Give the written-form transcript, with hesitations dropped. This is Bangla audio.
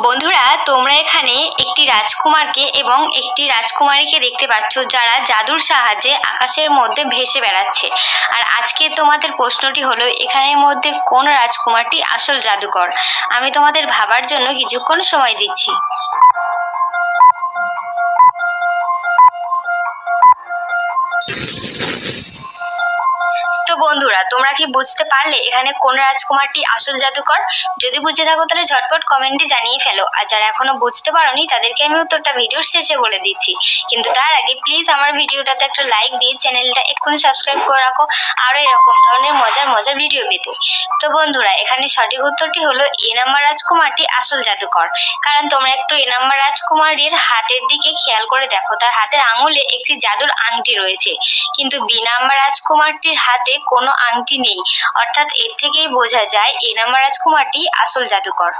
বন্ধুরা, তোমরা এখানে একটি রাজকুমারকে এবং একটি রাজকুমারীকে দেখতে পাচ্ছ, যারা জাদুর সাহায্যে আকাশের মধ্যে ভেসে বেড়াচ্ছে। আর আজকে তোমাদের প্রশ্নটি হলো, এখানের মধ্যে কোন রাজকুমারটি আসল জাদুকর? আমি তোমাদের ভাবার জন্য কিছুক্ষণ সময় দিচ্ছি। তো বন্ধুরা, তোমরা কি বুঝতে পারলে এখানে কোন রাজকুমারটি আসল জাদুকর? যদি বুঝে থাকো তাহলে ঝটপট কমেন্টে জানিয়ে ফেলো। আর যারা এখনো বুঝতে পারোনি তাদেরকে আমি উত্তরটা ভিডিওর শেষে বলে দিচ্ছি। কিন্তু তার আগে প্লিজ আমার ভিডিওটাতে একটা লাইক দিয়ে চ্যানেলটা এক্ষুনি সাবস্ক্রাইব করে রাখো, আরো এরকম ধরনের মজার মজার ভিডিও পেতে। তো বন্ধুরা, এখানে সঠিক উত্তরটি হলো এ নাম্বার রাজকুমারটি আসল জাদুকর। কারণ তোমরা একটু এ নাম্বার রাজকুমারীর হাতের দিকে খেয়াল করে দেখো, তার হাতের আঙুলে একটি জাদুর আংটি রয়েছে। কিন্তু বি নাম্বার রাজকুমারটির হাতে কোনো আংটি নেই। অর্থাৎ এর থেকেই বোঝা যায় এ নাম্বার রাজকুমারটি আসল জাদুকর।